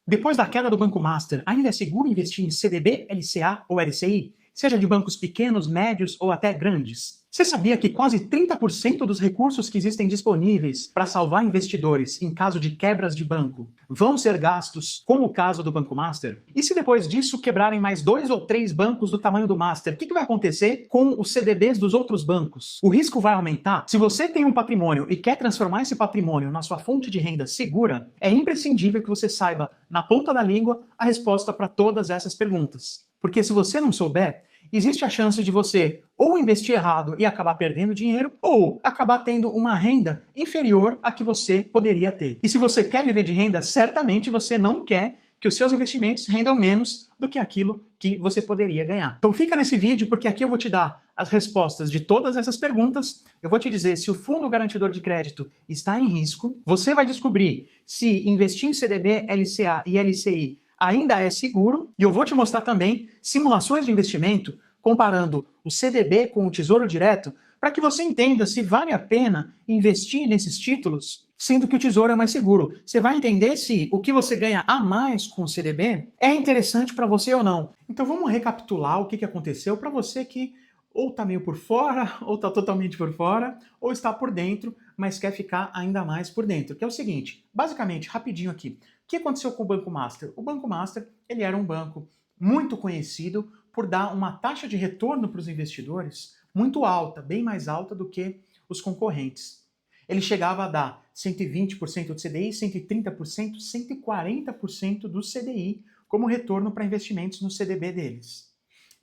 Depois da queda do Banco Master, ainda é seguro investir em CDB, LCA ou LCI, seja de bancos pequenos, médios ou até grandes? Você sabia que quase 30% dos recursos que existem disponíveis para salvar investidores em caso de quebras de banco vão ser gastos, como o caso do Banco Master? E se depois disso quebrarem mais 2 ou 3 bancos do tamanho do Master, o que vai acontecer com os CDBs dos outros bancos? O risco vai aumentar? Se você tem um patrimônio e quer transformar esse patrimônio na sua fonte de renda segura, é imprescindível que você saiba, na ponta da língua, a resposta para todas essas perguntas. Porque se você não souber, existe a chance de você ou investir errado e acabar perdendo dinheiro, ou acabar tendo uma renda inferior à que você poderia ter. E se você quer viver de renda, certamente você não quer que os seus investimentos rendam menos do que aquilo que você poderia ganhar. Então fica nesse vídeo, porque aqui eu vou te dar as respostas de todas essas perguntas. Eu vou te dizer se o fundo garantidor de crédito está em risco. Você vai descobrir se investir em CDB, LCA e LCI ainda é seguro. E eu vou te mostrar também simulações de investimento comparando o CDB com o Tesouro Direto, para que você entenda se vale a pena investir nesses títulos, sendo que o Tesouro é mais seguro. Você vai entender se o que você ganha a mais com o CDB é interessante para você ou não. Então vamos recapitular o que aconteceu para você que ou está meio por fora, ou está totalmente por fora, ou está por dentro, mas quer ficar ainda mais por dentro. Que é o seguinte, basicamente, rapidinho aqui, o que aconteceu com o Banco Master? O Banco Master, ele era um banco muito conhecido por dar uma taxa de retorno para os investidores muito alta, bem mais alta do que os concorrentes. Ele chegava a dar 120% do CDI, 130%, 140% do CDI como retorno para investimentos no CDB deles.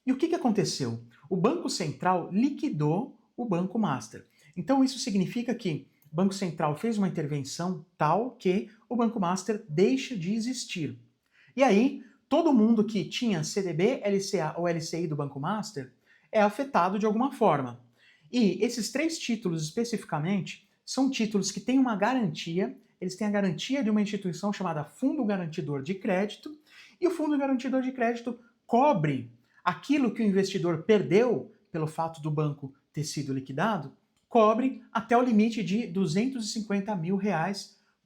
E o que aconteceu? O Banco Central liquidou o Banco Master. Então isso significa que o Banco Central fez uma intervenção tal que o Banco Master deixa de existir. E aí, todo mundo que tinha CDB, LCA ou LCI do Banco Master é afetado de alguma forma. E esses três títulos especificamente são títulos que têm uma garantia, eles têm a garantia de uma instituição chamada Fundo Garantidor de Crédito, e o Fundo Garantidor de Crédito cobre aquilo que o investidor perdeu pelo fato do banco ter sido liquidado, cobre até o limite de R$ 250 mil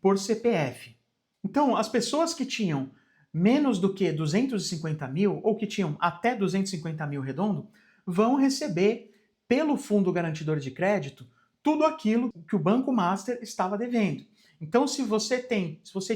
por CPF. Então, as pessoas que tinham menos do que 250 mil, ou que tinham até 250 mil redondo, vão receber pelo Fundo Garantidor de Crédito tudo aquilo que o Banco Master estava devendo. Então, se você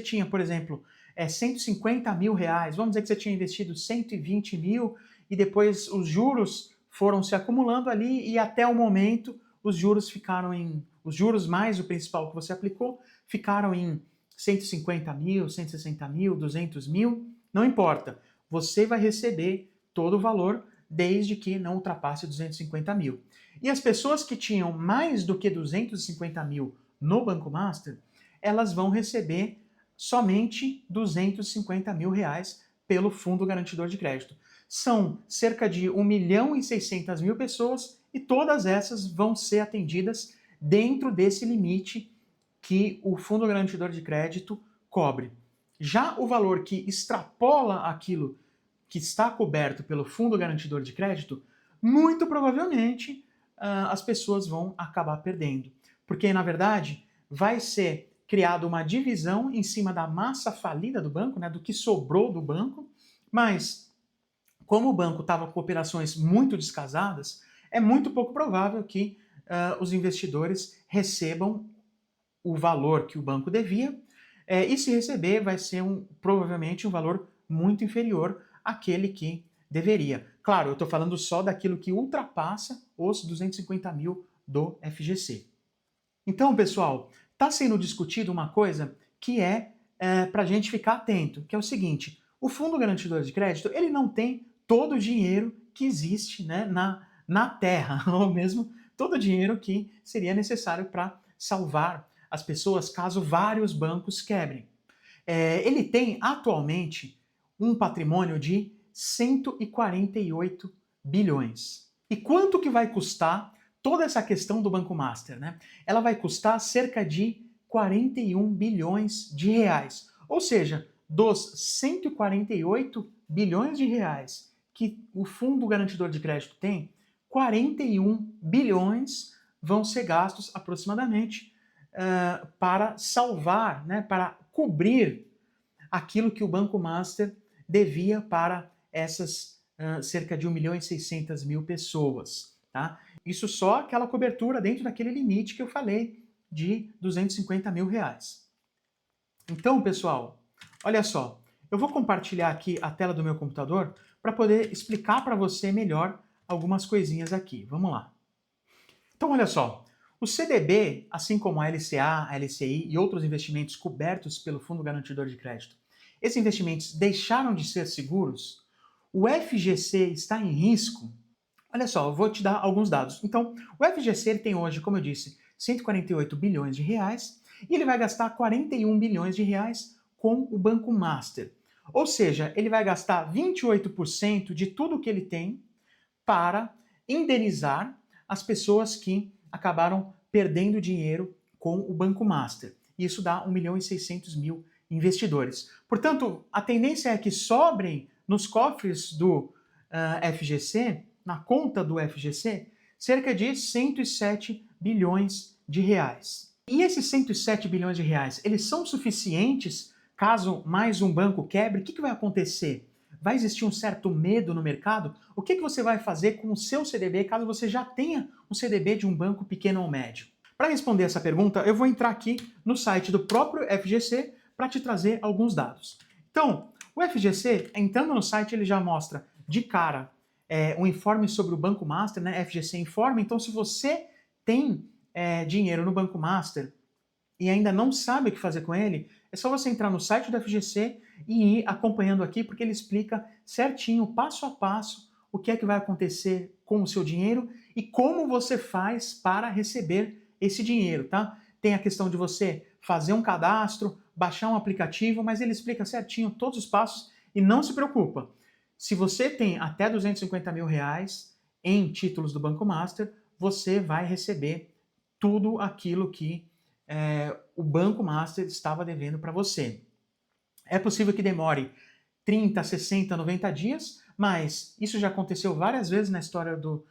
tinha, por exemplo, 150 mil reais, vamos dizer que você tinha investido 120 mil e depois os juros foram se acumulando ali e até o momento os juros mais o principal que você aplicou, ficaram em 150 mil, 160 mil, 200 mil, não importa. Você vai receber todo o valor desde que não ultrapasse 250 mil. E as pessoas que tinham mais do que 250 mil no Banco Master, elas vão receber somente 250 mil reais pelo Fundo Garantidor de Crédito. São cerca de 1.600.000 pessoas e todas essas vão ser atendidas dentro desse limite que o Fundo Garantidor de Crédito cobre. Já o valor que extrapola aquilo que está coberto pelo Fundo Garantidor de Crédito, muito provavelmente as pessoas vão acabar perdendo. Porque, na verdade, vai ser criada uma divisão em cima da massa falida do banco, né, do que sobrou do banco, mas como o banco estava com operações muito descasadas, é muito pouco provável que os investidores recebam o valor que o banco devia, e se receber vai ser provavelmente um valor muito inferior àquele que deveria. Claro, eu estou falando só daquilo que ultrapassa os 250 mil do FGC. Então, pessoal, está sendo discutido uma coisa que para a gente ficar atento, que é o seguinte: o Fundo Garantidor de Crédito ele não tem todo o dinheiro que existe, né, na Terra, ou mesmo todo o dinheiro que seria necessário para salvar as pessoas caso vários bancos quebrem. Ele tem atualmente um patrimônio de 148 bilhões. E quanto que vai custar toda essa questão do Banco Master, né? Ela vai custar cerca de 41 bilhões de reais. Ou seja, dos 148 bilhões de reais que o Fundo Garantidor de Crédito tem, 41 bilhões vão ser gastos aproximadamente para salvar, né, para cobrir aquilo que o Banco Master devia para essas cerca de 1.600.000 pessoas. Tá? Isso só aquela cobertura dentro daquele limite que eu falei de 250 mil reais. Então, pessoal, olha só, eu vou compartilhar aqui a tela do meu computador para poder explicar para você melhor algumas coisinhas aqui. Vamos lá. Então, olha só, o CDB, assim como a LCA, a LCI e outros investimentos cobertos pelo Fundo Garantidor de Crédito, esses investimentos deixaram de ser seguros? O FGC está em risco? Olha só, eu vou te dar alguns dados. Então, o FGC ele tem hoje, como eu disse, 148 bilhões de reais e ele vai gastar 41 bilhões de reais com o Banco Master. Ou seja, ele vai gastar 28% de tudo que ele tem para indenizar as pessoas que acabaram perdendo dinheiro com o Banco Master. Isso dá 1.600.000 investidores. Portanto, a tendência é que sobrem nos cofres do FGC, na conta do FGC, cerca de 107 bilhões de reais. E esses 107 bilhões de reais, eles são suficientes caso mais um banco quebre? O que vai acontecer? Vai existir um certo medo no mercado? O que você vai fazer com o seu CDB caso você já tenha um CDB de um banco pequeno ou médio? Para responder essa pergunta, eu vou entrar aqui no site do próprio FGC para te trazer alguns dados. Então, o FGC, entrando no site, ele já mostra de cara um informe sobre o Banco Master, né? FGC informa. Então, se você tem dinheiro no Banco Master e ainda não sabe o que fazer com ele, é só você entrar no site do FGC e ir acompanhando aqui, porque ele explica certinho, passo a passo, o que é que vai acontecer com o seu dinheiro e como você faz para receber esse dinheiro, tá? Tem a questão de você fazer um cadastro, baixar um aplicativo, mas ele explica certinho todos os passos e não se preocupa. Se você tem até 250 mil reais em títulos do Banco Master, você vai receber tudo aquilo que o Banco Master estava devendo para você. É possível que demore 30, 60, 90 dias, mas isso já aconteceu várias vezes na história do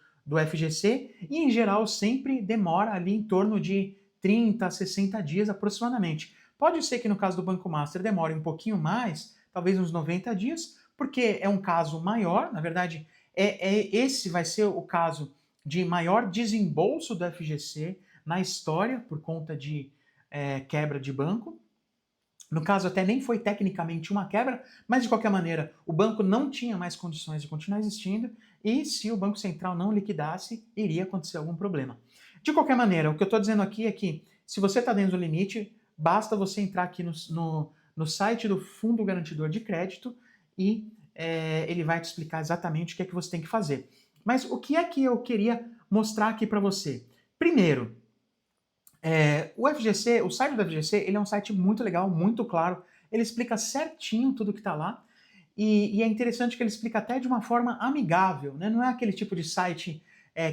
FGC e, em geral, sempre demora ali em torno de 30, 60 dias aproximadamente. Pode ser que no caso do Banco Master demore um pouquinho mais, talvez uns 90 dias, porque é um caso maior, na verdade, esse vai ser o caso de maior desembolso do FGC na história por conta de quebra de banco. No caso, até nem foi tecnicamente uma quebra, mas de qualquer maneira, o banco não tinha mais condições de continuar existindo e se o Banco Central não liquidasse, iria acontecer algum problema. De qualquer maneira, o que eu estou dizendo aqui é que se você está dentro do limite, basta você entrar aqui no site do Fundo Garantidor de Crédito e ele vai te explicar exatamente o que é que você tem que fazer. Mas o que é que eu queria mostrar aqui para você? Primeiro, o FGC, o site do FGC, ele é um site muito legal, muito claro. Ele explica certinho tudo que está lá. E é interessante que ele explica até de uma forma amigável, né? Não é aquele tipo de site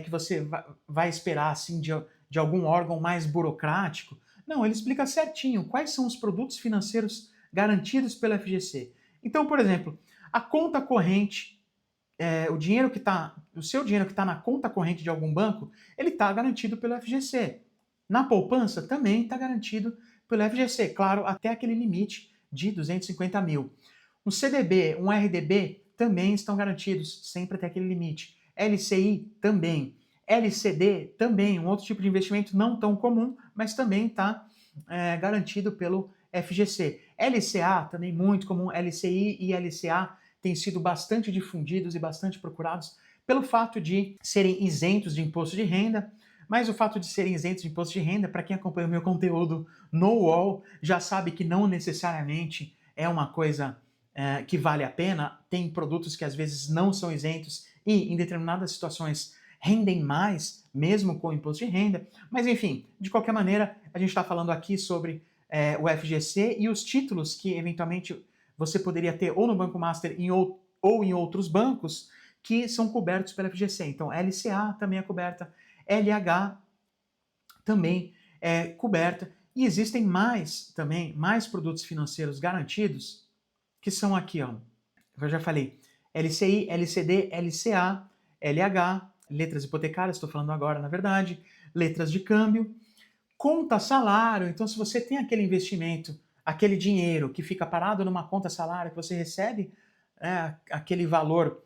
que você vai esperar assim de algum órgão mais burocrático. Não, ele explica certinho quais são os produtos financeiros garantidos pelo FGC. Então, por exemplo, a conta corrente, o seu dinheiro que está na conta corrente de algum banco, ele está garantido pelo FGC. Na poupança também está garantido pelo FGC, claro, até aquele limite de 250 mil. Um CDB, um RDB também estão garantidos, sempre até aquele limite. LCI também. LCD também, um outro tipo de investimento não tão comum, mas também está garantido pelo FGC. LCA também muito comum, LCI e LCA têm sido bastante difundidos e bastante procurados pelo fato de serem isentos de imposto de renda. Mas o fato de serem isentos de imposto de renda, para quem acompanha o meu conteúdo no UOL, já sabe que não necessariamente é uma coisa que vale a pena. Tem produtos que às vezes não são isentos e, em determinadas situações, rendem mais, mesmo com o imposto de renda. Mas, enfim, de qualquer maneira, a gente está falando aqui sobre o FGC e os títulos que, eventualmente, você poderia ter ou no Banco Master ou em outros bancos que são cobertos pela FGC. Então, LCA também é coberta, LH também é coberta. E existem mais produtos financeiros garantidos, que são aqui, ó. Eu já falei, LCI, LCD, LCA, LH, letras hipotecárias, estou falando agora, na verdade, letras de câmbio, conta salário. Então, se você tem aquele investimento aquele dinheiro que fica parado numa conta salário que você recebe, aquele valor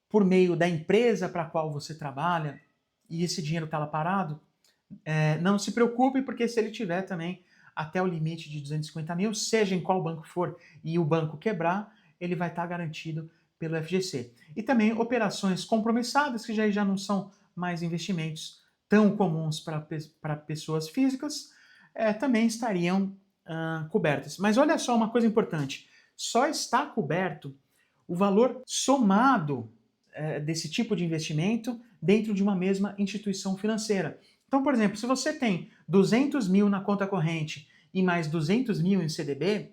por meio da empresa para a qual você trabalha, e esse dinheiro está lá parado, não se preocupe, porque se ele tiver também até o limite de 250 mil, seja em qual banco for, e o banco quebrar, ele vai estar garantido pelo FGC. E também operações compromissadas, que já não são mais investimentos tão comuns para pessoas físicas, também estariam cobertas. Mas olha só uma coisa importante, só está coberto o valor somado desse tipo de investimento dentro de uma mesma instituição financeira. Então, por exemplo, se você tem 200 mil na conta corrente e mais 200 mil em CDB,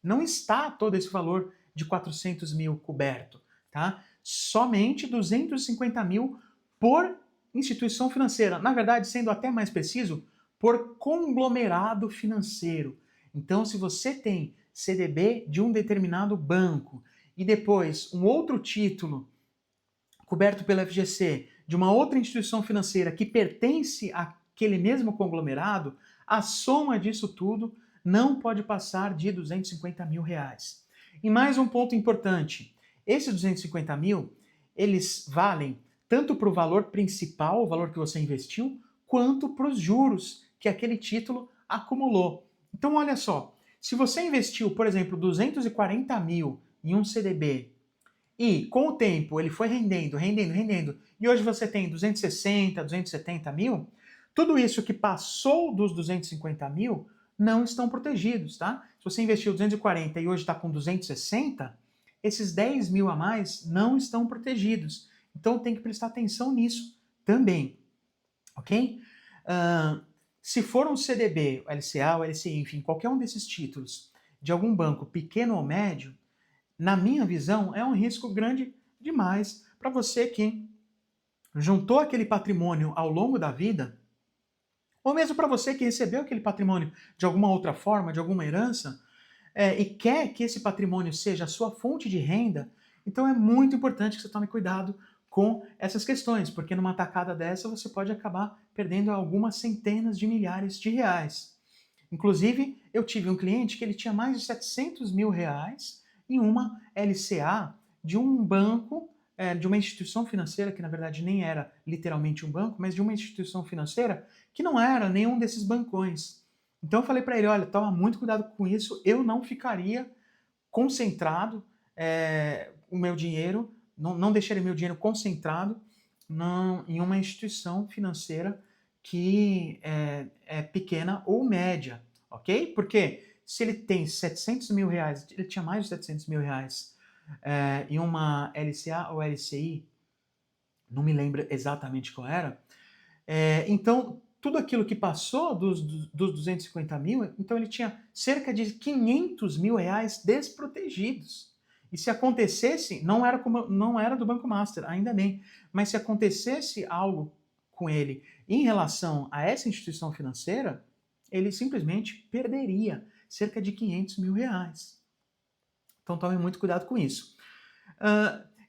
não está todo esse valor de 400 mil coberto, tá? Somente 250 mil por instituição financeira. Na verdade, sendo até mais preciso, por conglomerado financeiro. Então, se você tem CDB de um determinado banco e depois um outro título coberto pela FGC de uma outra instituição financeira que pertence àquele mesmo conglomerado, a soma disso tudo não pode passar de 250 mil reais. E mais um ponto importante, esses 250 mil, eles valem tanto para o valor principal, o valor que você investiu, quanto para os juros que aquele título acumulou. Então olha só, se você investiu, por exemplo, 240 mil em um CDB e com o tempo ele foi rendendo, e hoje você tem 260, 270 mil, tudo isso que passou dos 250 mil não estão protegidos, tá? Se você investiu 240 e hoje está com 260, esses 10 mil a mais não estão protegidos. Então tem que prestar atenção nisso também, ok? Se for um CDB, LCA ou LCI, enfim, qualquer um desses títulos de algum banco pequeno ou médio, na minha visão, é um risco grande demais para você que juntou aquele patrimônio ao longo da vida, ou mesmo para você que recebeu aquele patrimônio de alguma outra forma, de alguma herança, e quer que esse patrimônio seja a sua fonte de renda. Então é muito importante que você tome cuidado com essas questões, porque numa tacada dessa você pode acabar perdendo algumas centenas de milhares de reais. Inclusive, eu tive um cliente que ele tinha mais de 700 mil reais em uma LCA de um banco, de uma instituição financeira, que na verdade nem era literalmente um banco, mas de uma instituição financeira que não era nenhum desses bancões. Então eu falei para ele, olha, toma muito cuidado com isso, eu não ficaria concentrado o meu dinheiro, não deixaria meu dinheiro concentrado em uma instituição financeira que é pequena ou média, ok? Porque se ele tem 700 mil reais, ele tinha mais de 700 mil reais em uma LCA ou LCI, não me lembro exatamente qual era, então tudo aquilo que passou dos 250 mil, então ele tinha cerca de 500 mil reais desprotegidos. E se acontecesse, não era do Banco Master, ainda bem, mas se acontecesse algo com ele em relação a essa instituição financeira, ele simplesmente perderia cerca de 500 mil reais. Então tome muito cuidado com isso.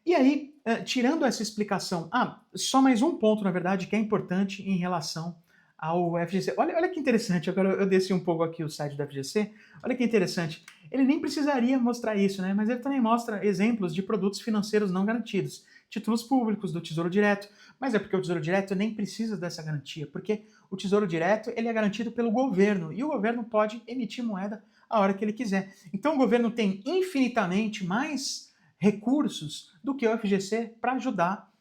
E aí, tirando essa explicação, só mais um ponto, na verdade, que é importante em relação ao FGC. Olha que interessante, agora eu desci um pouco aqui o site do FGC, olha que interessante. Ele nem precisaria mostrar isso, né? Mas ele também mostra exemplos de produtos financeiros não garantidos, títulos públicos do Tesouro Direto, mas é porque o Tesouro Direto nem precisa dessa garantia, porque o Tesouro Direto ele é garantido pelo governo, e o governo pode emitir moeda a hora que ele quiser. Então o governo tem infinitamente mais recursos do que o FGC para ajudar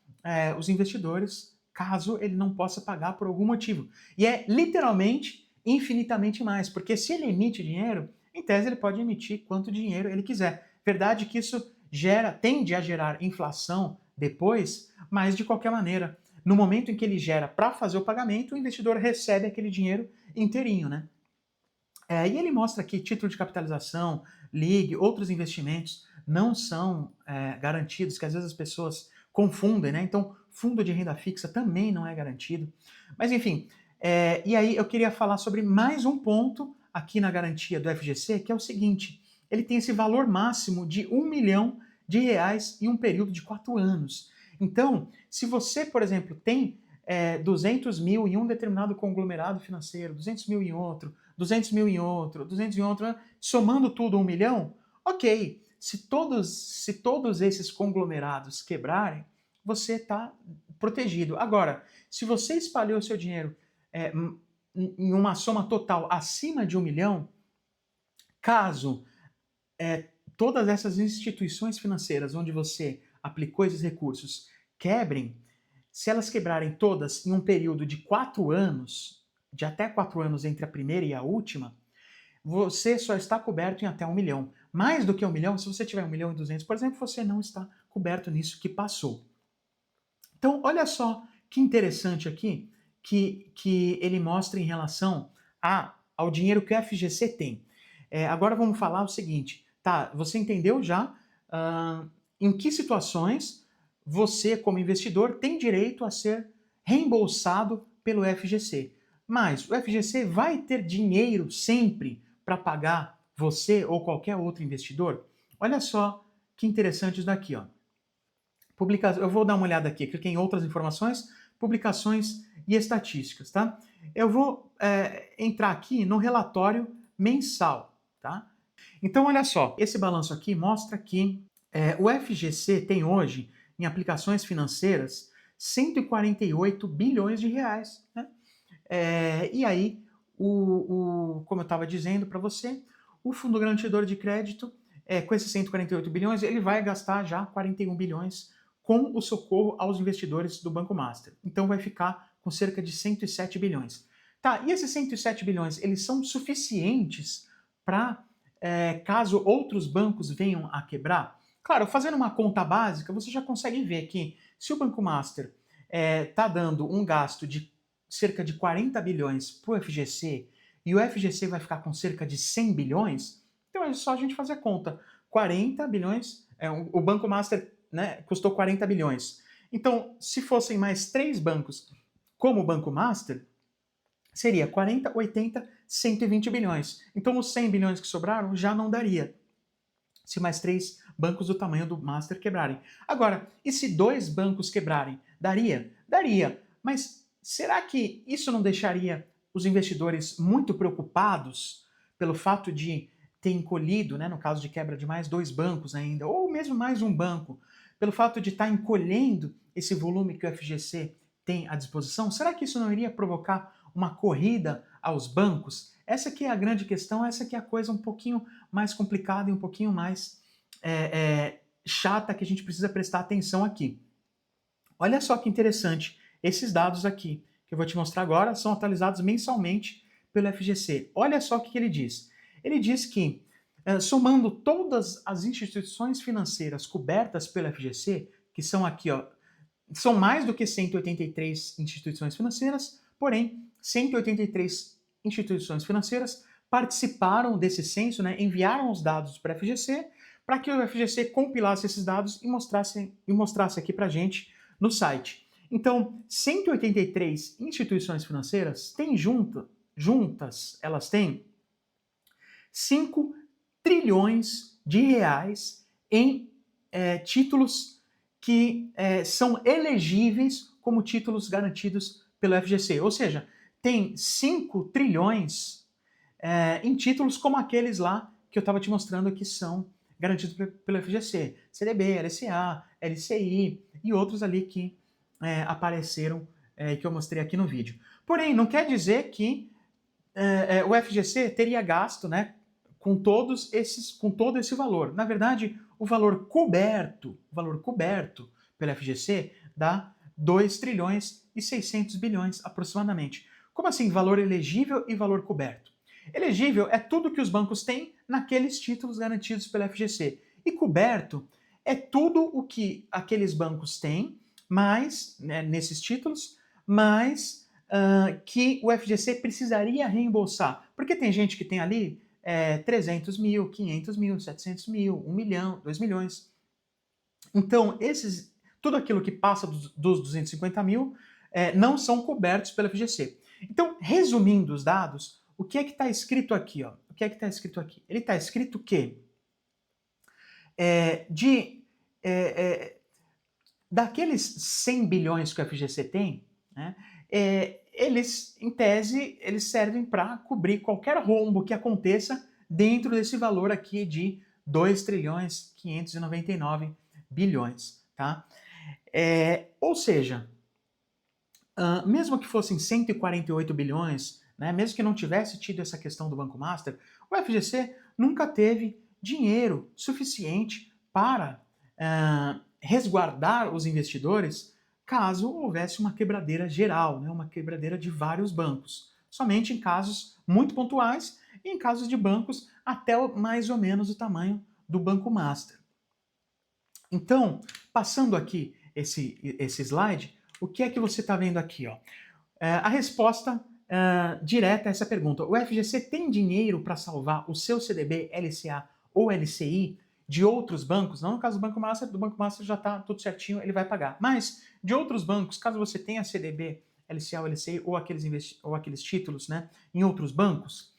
os investidores caso ele não possa pagar por algum motivo. E é literalmente infinitamente mais, porque se ele emite dinheiro, em tese ele pode emitir quanto dinheiro ele quiser. Verdade que isso tende a gerar inflação depois, mas de qualquer maneira, no momento em que ele gera para fazer o pagamento, o investidor recebe aquele dinheiro inteirinho, né? E ele mostra aqui título de capitalização, LIG, outros investimentos não são garantidos, que às vezes as pessoas confundem, né? Então, fundo de renda fixa também não é garantido. Mas enfim, e aí eu queria falar sobre mais um ponto aqui na garantia do FGC, que é o seguinte, ele tem esse valor máximo de R$1 milhão em um período de 4 anos. Então, se você, por exemplo, tem 200 mil em um determinado conglomerado financeiro, 200 mil em outro, 200 mil em outro, 200 em outro, somando tudo 1 milhão, ok. Se todos esses conglomerados quebrarem, você está protegido. Agora, se você espalhou seu dinheiro em uma soma total acima de 1 milhão, caso todas essas instituições financeiras onde você aplicou esses recursos quebrem, se elas quebrarem todas em um período de 4 anos, de até 4 anos entre a primeira e a última, você só está coberto em até 1 milhão. Mais do que 1 milhão, se você tiver 1 milhão e 200, por exemplo, você não está coberto nisso que passou. Então, olha só que interessante aqui que ele mostra em relação ao dinheiro que o FGC tem. Agora vamos falar o seguinte, tá? Você entendeu já em que situações você, como investidor, tem direito a ser reembolsado pelo FGC. Mas o FGC vai ter dinheiro sempre para pagar você ou qualquer outro investidor? Olha só que interessante isso daqui, ó. Eu vou dar uma olhada aqui, cliquei em outras informações, publicações e estatísticas, tá? Eu vou entrar aqui no relatório mensal, tá? Então, olha só, esse balanço aqui mostra que o FGC tem hoje, em aplicações financeiras, 148 bilhões de reais, né? E aí, como eu estava dizendo para você, o Fundo Garantidor de Crédito, com esses 148 bilhões, ele vai gastar já 41 bilhões com o socorro aos investidores do Banco Master. Então vai ficar com cerca de 107 bilhões. Tá, e esses 107 bilhões, eles são suficientes para, caso outros bancos venham a quebrar? Claro, fazendo uma conta básica, você já consegue ver que se o Banco Master está dando um gasto de cerca de 40 bilhões para o FGC e o FGC vai ficar com cerca de 100 bilhões, então é só a gente fazer a conta. 40 bilhões, o Banco Master, né, custou 40 bilhões. Então, se fossem mais 3 bancos como o Banco Master, seria 40, 80, 120 bilhões. Então, os 100 bilhões que sobraram já não daria, se mais 3 bancos do tamanho do Master quebrarem. Agora, e se 2 bancos quebrarem? Daria? Daria. Mas será que isso não deixaria os investidores muito preocupados pelo fato de ter encolhido, né, no caso de quebra de mais 2 bancos ainda, ou mesmo mais um banco, pelo fato de estar encolhendo esse volume que o FGC tem à disposição? Será que isso não iria provocar uma corrida aos bancos? Essa que é a grande questão, essa que é a coisa um pouquinho mais complicada e um pouquinho mais chata que a gente precisa prestar atenção aqui. Olha só que interessante, esses dados aqui que eu vou te mostrar agora são atualizados mensalmente pelo FGC. Olha só o que ele diz. Ele diz que, somando todas as instituições financeiras cobertas pelo FGC, que são aqui, ó, são mais do que 183 instituições financeiras, porém, 183 instituições financeiras participaram desse censo, né, enviaram os dados para o FGC, para que o FGC compilasse esses dados e mostrasse aqui para a gente no site. Então, 183 instituições financeiras têm juntas, elas têm 5 trilhões de reais em títulos que são elegíveis como títulos garantidos pelo FGC. Ou seja, tem 5 trilhões em títulos como aqueles lá que eu estava te mostrando que são garantidos pelo FGC. CDB, LCA, LCI e outros ali que apareceram e que eu mostrei aqui no vídeo. Porém, não quer dizer que o FGC teria gasto, né, com todo esse valor. Na verdade, o valor coberto pelo FGC dá 2 trilhões e 600 bilhões aproximadamente. Como assim valor elegível e valor coberto? Elegível é tudo que os bancos têm naqueles títulos garantidos pelo FGC. E coberto é tudo o que aqueles bancos têm, mais, né, nesses títulos, mais que o FGC precisaria reembolsar. Porque tem gente que tem ali 300 mil, 500 mil, 700 mil, 1 milhão, 2 milhões. Então, tudo aquilo que passa dos 250 mil não são cobertos pelo FGC. Então, resumindo os dados, o que é que está escrito aqui? Ó? O que é que está escrito aqui? Ele está escrito que daqueles 100 bilhões que o FGC tem, né, eles, em tese, eles servem para cobrir qualquer rombo que aconteça dentro desse valor aqui de 2 trilhões 599 bilhões, tá? Ou seja, mesmo que fossem 148 bilhões, né, mesmo que não tivesse tido essa questão do Banco Master, o FGC nunca teve dinheiro suficiente para resguardar os investidores caso houvesse uma quebradeira geral, né, uma quebradeira de vários bancos. Somente em casos muito pontuais e em casos de bancos até mais ou menos o tamanho do Banco Master. Então, passando aqui esse slide, o que é que você está vendo aqui? Ó? A resposta direta a essa pergunta. O FGC tem dinheiro para salvar o seu CDB, LCA ou LCI de outros bancos? Não no caso do Banco Master já está tudo certinho, ele vai pagar. Mas de outros bancos, caso você tenha CDB, LCA ou LCI ou aqueles títulos, né, em outros bancos,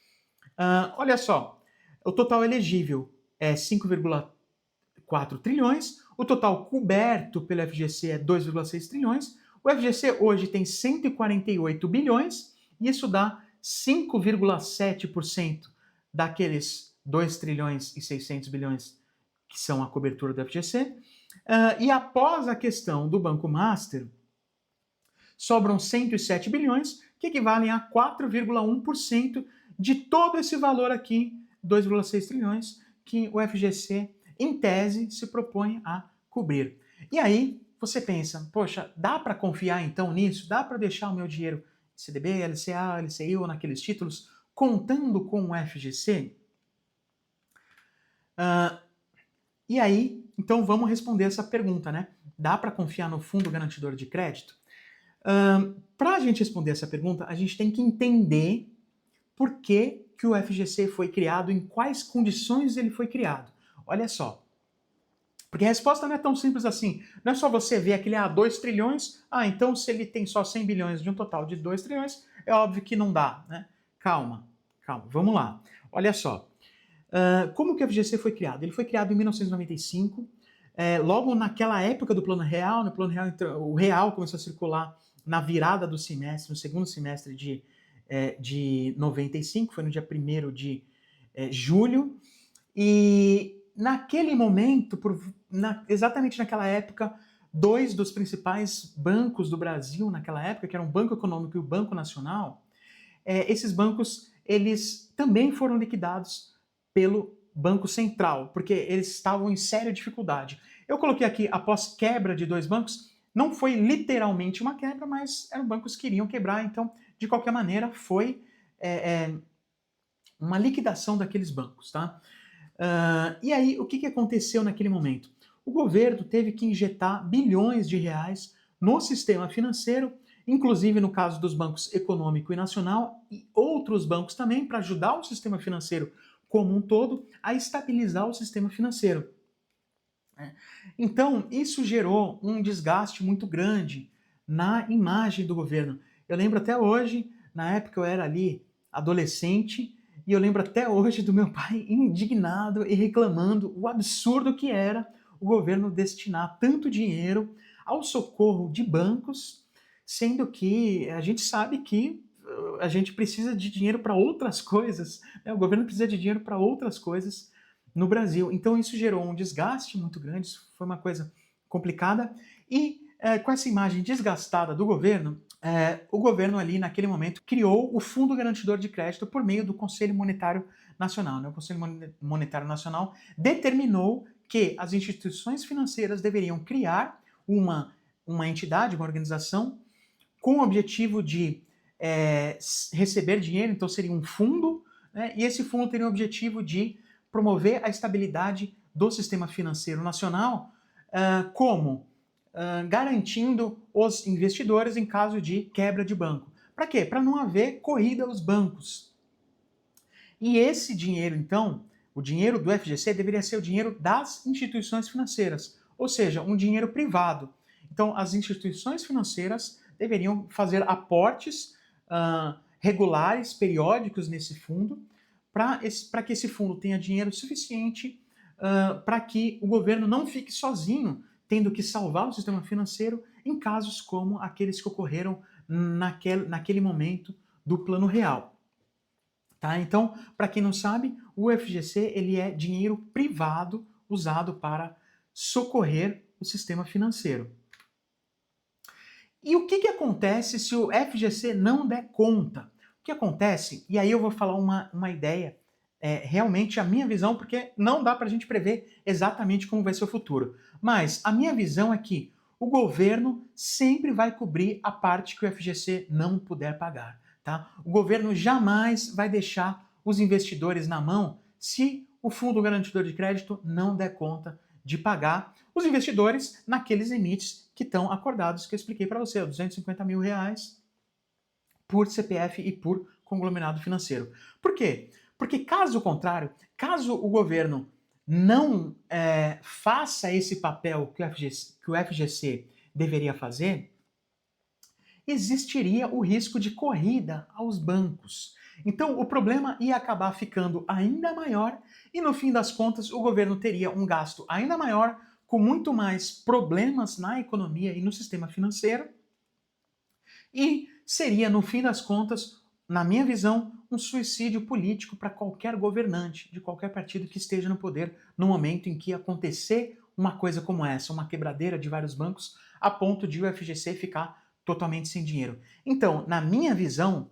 olha só, o total elegível é 5,4 trilhões, o total coberto pelo FGC é 2,6 trilhões, o FGC hoje tem 148 bilhões, e isso dá 5,7% daqueles 2 trilhões e 600 bilhões que são a cobertura do FGC. E após a questão do Banco Master, sobram 107 bilhões, que equivalem a 4,1% de todo esse valor aqui, 2,6 trilhões, que o FGC, em tese, se propõe a cobrir. E aí, você pensa, poxa, dá para confiar então nisso? Dá para deixar o meu dinheiro CDB, LCA, LCI ou naqueles títulos contando com o FGC? E aí, então vamos responder essa pergunta, né? Dá para confiar no Fundo Garantidor de Crédito? Para a gente responder essa pergunta, a gente tem que entender por que o FGC foi criado, em quais condições ele foi criado. Olha só. Porque a resposta não é tão simples assim. Não é só você ver aquele 2 trilhões, então se ele tem só 100 bilhões de um total de 2 trilhões, é óbvio que não dá, né? Calma, vamos lá. Olha só. Como que o FGC foi criado? Ele foi criado em 1995, logo naquela época do Plano Real. No Plano Real, o real começou a circular na virada do semestre, no segundo semestre de 95, foi no dia 1º de julho, e naquele momento, exatamente naquela época, dois dos principais bancos do Brasil naquela época, que eram o Banco Econômico e o Banco Nacional, esses bancos eles também foram liquidados pelo Banco Central, porque eles estavam em séria dificuldade. Eu coloquei aqui, após quebra de dois bancos, não foi literalmente uma quebra, mas eram bancos que iriam quebrar, então, de qualquer maneira, foi uma liquidação daqueles bancos, tá? E aí, o que aconteceu naquele momento? O governo teve que injetar bilhões de reais no sistema financeiro, inclusive no caso dos bancos Econômico e Nacional, e outros bancos também, para ajudar o sistema financeiro como um todo a estabilizar o sistema financeiro. Então, isso gerou um desgaste muito grande na imagem do governo. Eu lembro até hoje, na época eu era ali adolescente, e eu lembro até hoje do meu pai indignado e reclamando o absurdo que era o governo destinar tanto dinheiro ao socorro de bancos, sendo que a gente sabe que a gente precisa de dinheiro para outras coisas, né? O governo precisa de dinheiro para outras coisas no Brasil. Então isso gerou um desgaste muito grande, isso foi uma coisa complicada, e com essa imagem desgastada do governo, o governo ali naquele momento criou o Fundo Garantidor de Crédito por meio do Conselho Monetário Nacional. Né? O Conselho Monetário Nacional determinou que as instituições financeiras deveriam criar uma entidade, uma organização, com o objetivo de receber dinheiro, então seria um fundo, né? E esse fundo teria o objetivo de promover a estabilidade do sistema financeiro nacional, como garantindo os investidores em caso de quebra de banco. Para quê? Para não haver corrida aos bancos. E esse dinheiro, então, o dinheiro do FGC deveria ser o dinheiro das instituições financeiras, ou seja, um dinheiro privado. Então, as instituições financeiras deveriam fazer aportes regulares, periódicos nesse fundo, para que esse fundo tenha dinheiro suficiente para que o governo não fique sozinho, tendo que salvar o sistema financeiro em casos como aqueles que ocorreram naquele momento do plano real. Tá? Então, para quem não sabe, o FGC ele é dinheiro privado usado para socorrer o sistema financeiro. E o que acontece se o FGC não der conta? O que acontece, e aí eu vou falar uma ideia, realmente a minha visão, porque não dá para a gente prever exatamente como vai ser o futuro. Mas a minha visão é que o governo sempre vai cobrir a parte que o FGC não puder pagar. Tá? O governo jamais vai deixar os investidores na mão se o Fundo Garantidor de Crédito não der conta de pagar os investidores naqueles limites que estão acordados, que eu expliquei para você, R$250 mil por CPF e por conglomerado financeiro. Por quê? Porque caso contrário, caso o governo não faça esse papel que o FGC deveria fazer, existiria o risco de corrida aos bancos. Então, o problema ia acabar ficando ainda maior e, no fim das contas, o governo teria um gasto ainda maior, com muito mais problemas na economia e no sistema financeiro, e seria, no fim das contas, na minha visão, um suicídio político para qualquer governante de qualquer partido que esteja no poder no momento em que acontecer uma coisa como essa, uma quebradeira de vários bancos, a ponto de o FGC ficar totalmente sem dinheiro. Então, na minha visão,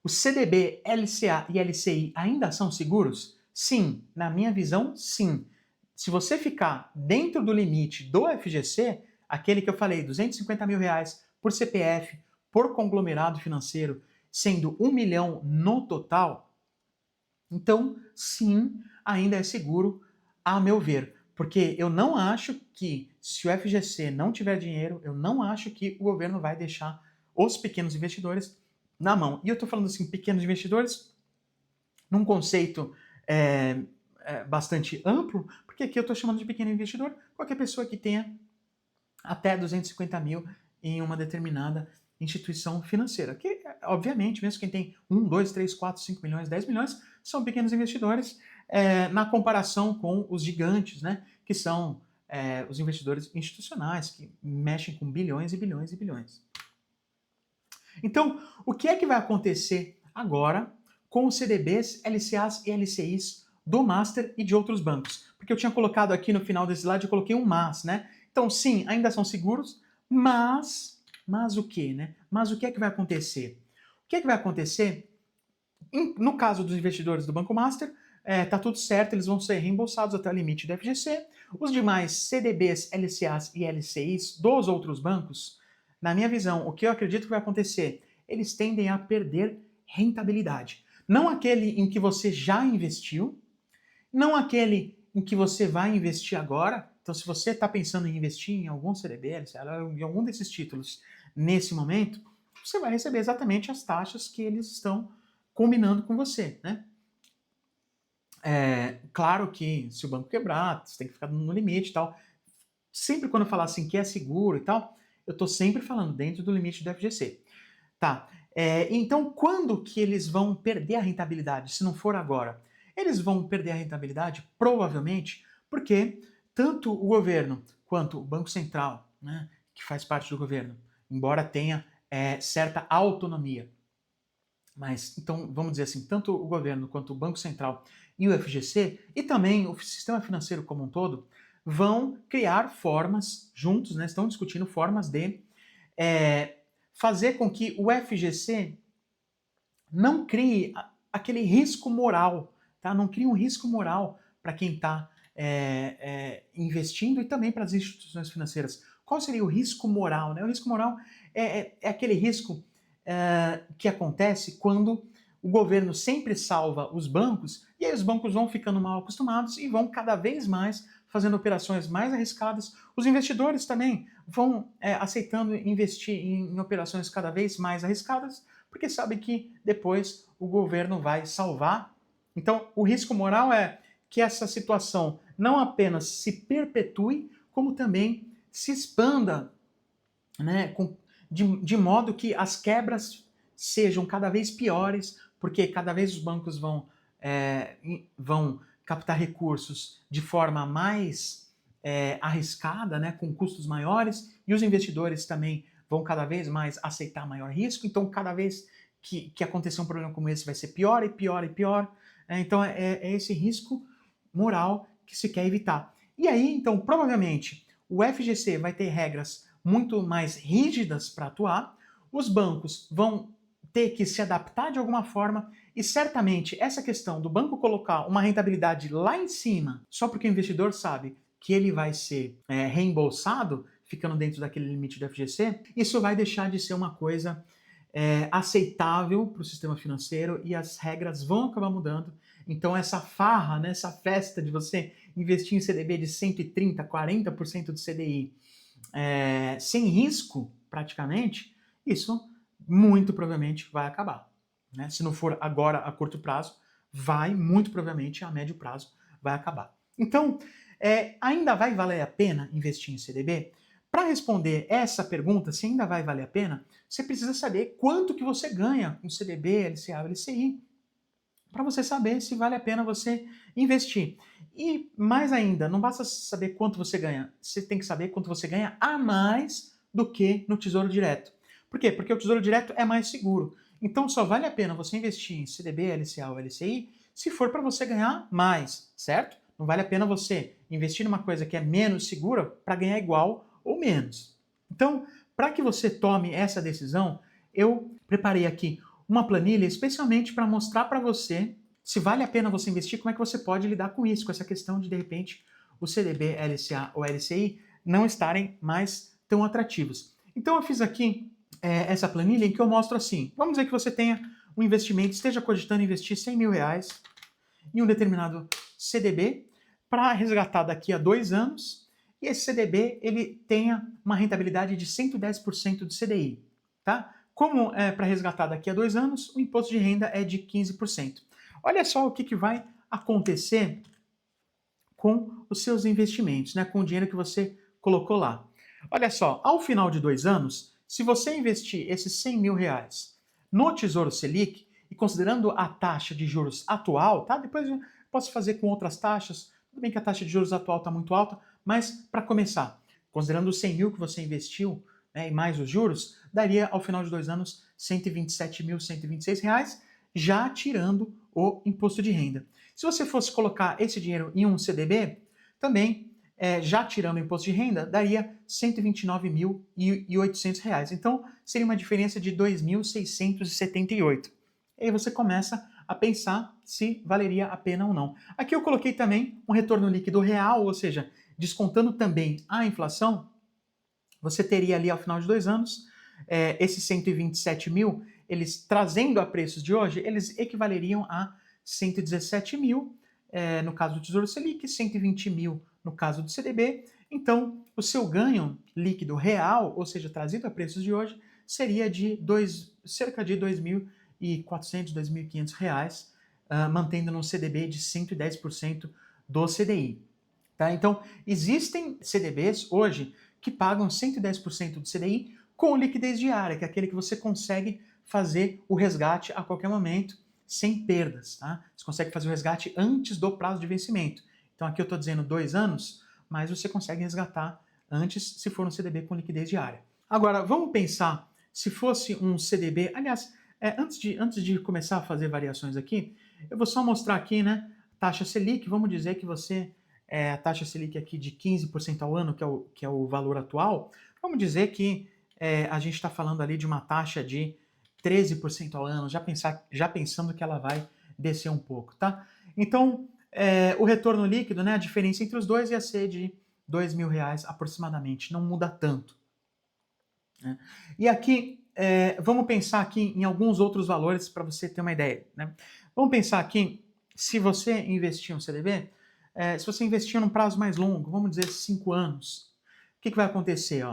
o CDB, LCA e LCI ainda são seguros? Sim. Na minha visão, sim. Se você ficar dentro do limite do FGC, aquele que eu falei, R$250 mil por CPF, por conglomerado financeiro, sendo 1 milhão no total, então sim, ainda é seguro, a meu ver. Porque eu não acho que, se o FGC não tiver dinheiro, eu não acho que o governo vai deixar os pequenos investidores na mão. E eu estou falando assim, pequenos investidores, num conceito bastante amplo, porque aqui eu estou chamando de pequeno investidor qualquer pessoa que tenha até 250 mil em uma determinada instituição financeira. Que, obviamente, mesmo quem tem 1, 2, 3, 4, 5 milhões, 10 milhões, são pequenos investidores na comparação com os gigantes, né, que são os investidores institucionais, que mexem com bilhões e bilhões e bilhões. Então, o que é que vai acontecer agora com os CDBs, LCAs e LCIs do Master e de outros bancos? Porque eu tinha colocado aqui no final desse slide, eu coloquei um mas, né? Então, sim, ainda são seguros, mas o que, né? Mas o que é que vai acontecer? O que é que vai acontecer? No caso dos investidores do Banco Master, tá tudo certo, eles vão ser reembolsados até o limite do FGC. Os demais CDBs, LCAs e LCIs dos outros bancos, na minha visão, o que eu acredito que vai acontecer? Eles tendem a perder rentabilidade. Não aquele em que você já investiu, não aquele em que você vai investir agora. Então, se você está pensando em investir em algum CDB, em algum desses títulos nesse momento, você vai receber exatamente as taxas que eles estão combinando com você, né? Claro que se o banco quebrar, você tem que ficar no limite e tal. Sempre quando eu falar assim que é seguro e tal, eu estou sempre falando dentro do limite do FGC. Tá. Então, quando que eles vão perder a rentabilidade, se não for agora? Eles vão perder a rentabilidade, provavelmente, porque tanto o governo quanto o Banco Central, né, que faz parte do governo, embora tenha certa autonomia, mas, então, vamos dizer assim, tanto o governo quanto o Banco Central e o FGC, e também o sistema financeiro como um todo, vão criar formas, juntos, né, estão discutindo formas de fazer com que o FGC não crie aquele risco moral, tá? Não crie um risco moral para quem está investindo e também para as instituições financeiras. Qual seria o risco moral, né? O risco moral é aquele risco que acontece quando o governo sempre salva os bancos e aí os bancos vão ficando mal acostumados e vão cada vez mais fazendo operações mais arriscadas. Os investidores também vão aceitando investir em operações cada vez mais arriscadas, porque sabem que depois o governo vai salvar. Então, o risco moral é que essa situação não apenas se perpetue, como também se expanda, né, de modo que as quebras sejam cada vez piores, porque cada vez os bancos vão captar recursos de forma mais arriscada, né, com custos maiores, e os investidores também vão cada vez mais aceitar maior risco, então cada vez que acontecer um problema como esse vai ser pior e pior e pior. Então é esse risco moral que se quer evitar. E aí, então, provavelmente, o FGC vai ter regras muito mais rígidas para atuar, os bancos vão ter que se adaptar de alguma forma e certamente essa questão do banco colocar uma rentabilidade lá em cima só porque o investidor sabe que ele vai ser reembolsado, ficando dentro daquele limite do FGC, isso vai deixar de ser uma coisa aceitável para o sistema financeiro e as regras vão acabar mudando. Então essa farra, né, essa festa de você investir em CDB de 130%, 40% do CDI sem risco, praticamente, isso muito provavelmente vai acabar. Né? Se não for agora a curto prazo, muito provavelmente a médio prazo vai acabar. Então, ainda vai valer a pena investir em CDB? Para responder essa pergunta, se ainda vai valer a pena, você precisa saber quanto que você ganha com CDB, LCA ou LCI, para você saber se vale a pena você investir. E mais ainda, não basta saber quanto você ganha, você tem que saber quanto você ganha a mais do que no Tesouro Direto. Por quê? Porque o Tesouro Direto é mais seguro. Então só vale a pena você investir em CDB, LCA ou LCI se for para você ganhar mais, certo? Não vale a pena você investir numa coisa que é menos segura para ganhar igual ou menos. Então, para que você tome essa decisão, eu preparei aqui uma planilha especialmente para mostrar para você se vale a pena você investir, como é que você pode lidar com isso, com essa questão de repente, o CDB, LCA ou LCI não estarem mais tão atrativos. Então eu fiz aqui essa planilha em que eu mostro assim, vamos dizer que você tenha um investimento, esteja cogitando investir R$100 mil em um determinado CDB para resgatar daqui a 2 anos e esse CDB ele tenha uma rentabilidade de 110% do CDI, tá? Como é para resgatar daqui a 2 anos, o imposto de renda é de 15%. Olha só o que vai acontecer com os seus investimentos, né, com o dinheiro que você colocou lá. Olha só, ao final de 2 anos, se você investir esses R$100 mil no Tesouro Selic, e considerando a taxa de juros atual, tá? Depois eu posso fazer com outras taxas, tudo bem que a taxa de juros atual está muito alta, mas para começar, considerando os 100 mil que você investiu, né, e mais os juros, daria ao final de 2 anos R$127.126, já tirando o imposto de renda. Se você fosse colocar esse dinheiro em um CDB, também, já tirando o imposto de renda, daria R$129.800. Então, seria uma diferença de R$2.678. E aí você começa a pensar se valeria a pena ou não. Aqui eu coloquei também um retorno líquido real, ou seja, descontando também a inflação, você teria ali ao final de 2 anos, esses 127 mil, eles trazendo a preços de hoje, eles equivaleriam a 117 mil, no caso do Tesouro Selic, 120 mil no caso do CDB. Então, o seu ganho líquido real, ou seja, trazido a preços de hoje, seria de cerca de R$2.400, R$2.500, mantendo no CDB de 110% do CDI. Tá? Então, existem CDBs hoje que pagam 110% do CDI com liquidez diária, que é aquele que você consegue fazer o resgate a qualquer momento sem perdas. Tá? Você consegue fazer o resgate antes do prazo de vencimento. Então aqui eu estou dizendo 2 anos, mas você consegue resgatar antes se for um CDB com liquidez diária. Agora, vamos pensar se fosse um CDB... Aliás, antes de começar a fazer variações aqui, eu vou só mostrar aqui, né, taxa Selic. Vamos dizer que você... a taxa Selic aqui de 15% ao ano, que é o valor atual. Vamos dizer que a gente está falando ali de uma taxa de 13% ao ano, já pensando que ela vai descer um pouco, tá? Então, o retorno líquido, né, a diferença entre os dois ia ser de R$2.000 aproximadamente, não muda tanto. Né? E aqui, vamos pensar aqui em alguns outros valores para você ter uma ideia. Né? Vamos pensar aqui, se você investir um CDB, se você investir num prazo mais longo, vamos dizer 5 anos, o que vai acontecer?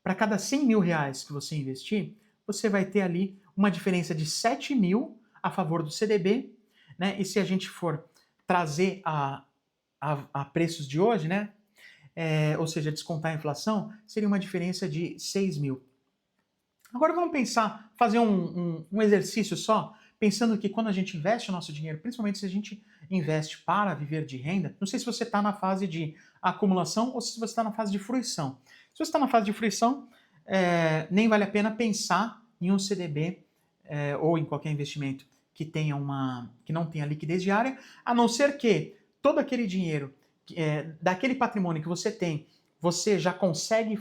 Para cada R$100 mil que você investir, você vai ter ali uma diferença de 7 mil a favor do CDB, né? E se a gente for trazer a preços de hoje, né? Ou seja, descontar a inflação, seria uma diferença de 6 mil. Agora vamos pensar, fazer um exercício só, pensando que quando a gente investe o nosso dinheiro, principalmente se a gente investe para viver de renda, não sei se você está na fase de acumulação ou se você está na fase de fruição. Se você está na fase de fruição, nem vale a pena pensar em um CDB ou em qualquer investimento que não tenha liquidez diária, a não ser que todo aquele dinheiro daquele patrimônio que você tem, você já consegue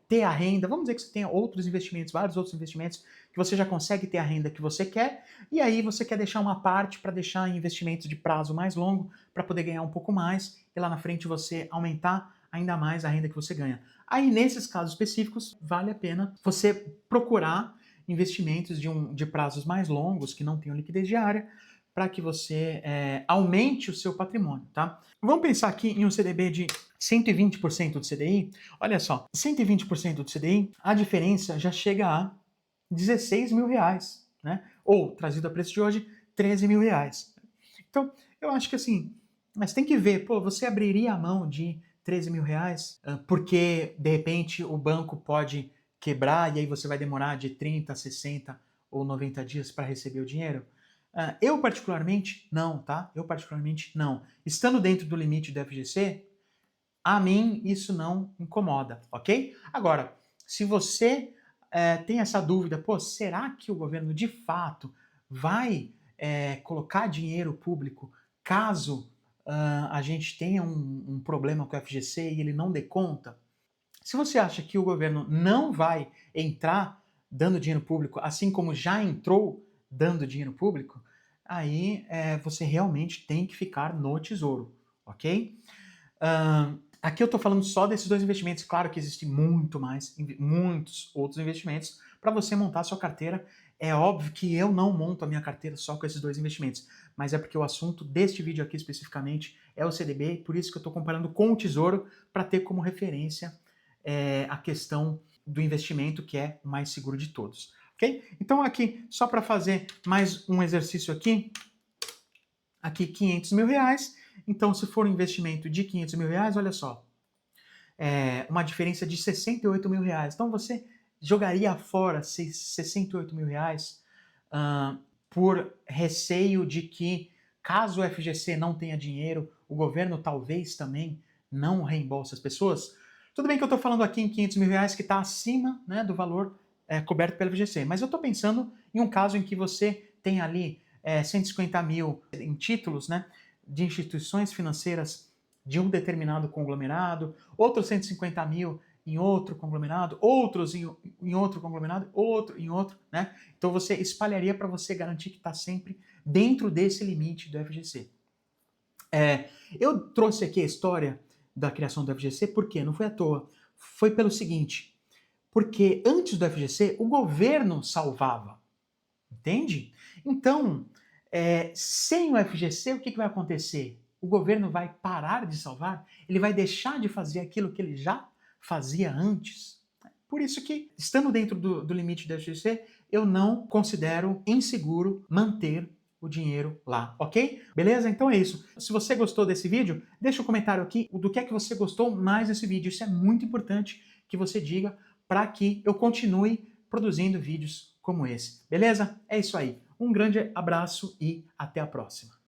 ter a renda, vamos dizer que você tenha outros investimentos, vários outros investimentos, que você já consegue ter a renda que você quer, e aí você quer deixar uma parte para deixar em investimentos de prazo mais longo, para poder ganhar um pouco mais, e lá na frente você aumentar ainda mais a renda que você ganha. Aí, nesses casos específicos, vale a pena você procurar investimentos de prazos mais longos, que não tenham liquidez diária, para que você aumente o seu patrimônio, tá? Vamos pensar aqui em um CDB de 120% do CDI. Olha só, 120% do CDI, a diferença já chega a 16 mil reais, né? Ou, trazido a preço de hoje, 13 mil reais. Então, eu acho que assim, mas tem que ver, pô, você abriria a mão de 13 mil reais porque, de repente, o banco pode quebrar e aí você vai demorar de 30, 60 ou 90 dias para receber o dinheiro? Eu, particularmente, não, tá? Eu, particularmente, não. Estando dentro do limite do FGC, a mim isso não incomoda, ok? Agora, se você tem essa dúvida, pô, será que o governo de fato vai colocar dinheiro público caso a gente tenha um problema com o FGC e ele não dê conta? Se você acha que o governo não vai entrar dando dinheiro público, assim como já entrou dando dinheiro público, aí você realmente tem que ficar no tesouro, ok? Aqui eu estou falando só desses dois investimentos. Claro que existem muitos outros investimentos para você montar a sua carteira. É óbvio que eu não monto a minha carteira só com esses dois investimentos, mas é porque o assunto deste vídeo aqui especificamente é o CDB, por isso que eu estou comparando com o Tesouro para ter como referência a questão do investimento que é o mais seguro de todos. Ok? Então aqui, só para fazer mais um exercício aqui 500 mil reais. Então, se for um investimento de 500 mil reais, olha só, uma diferença de 68 mil reais. Então, você jogaria fora 68 mil reais por receio de que, caso o FGC não tenha dinheiro, o governo talvez também não reembolse as pessoas? Tudo bem que eu estou falando aqui em 500 mil reais que está acima, né, do valor coberto pelo FGC, mas eu estou pensando em um caso em que você tem ali 150 mil em títulos, né, de instituições financeiras de um determinado conglomerado, outros 150 mil em outro conglomerado, outros em outro conglomerado, outro em outro, né? Então você espalharia para você garantir que está sempre dentro desse limite do FGC. Eu trouxe aqui a história da criação do FGC, porque não foi à toa. Foi pelo seguinte, porque antes do FGC, o governo salvava, entende? Então, sem o FGC, o que vai acontecer? O governo vai parar de salvar? Ele vai deixar de fazer aquilo que ele já fazia antes? Por isso que, estando dentro do limite do FGC, eu não considero inseguro manter o dinheiro lá, ok? Beleza? Então é isso. Se você gostou desse vídeo, deixa um comentário aqui do que é que você gostou mais desse vídeo. Isso é muito importante que você diga para que eu continue produzindo vídeos como esse. Beleza? É isso aí. Um grande abraço e até a próxima.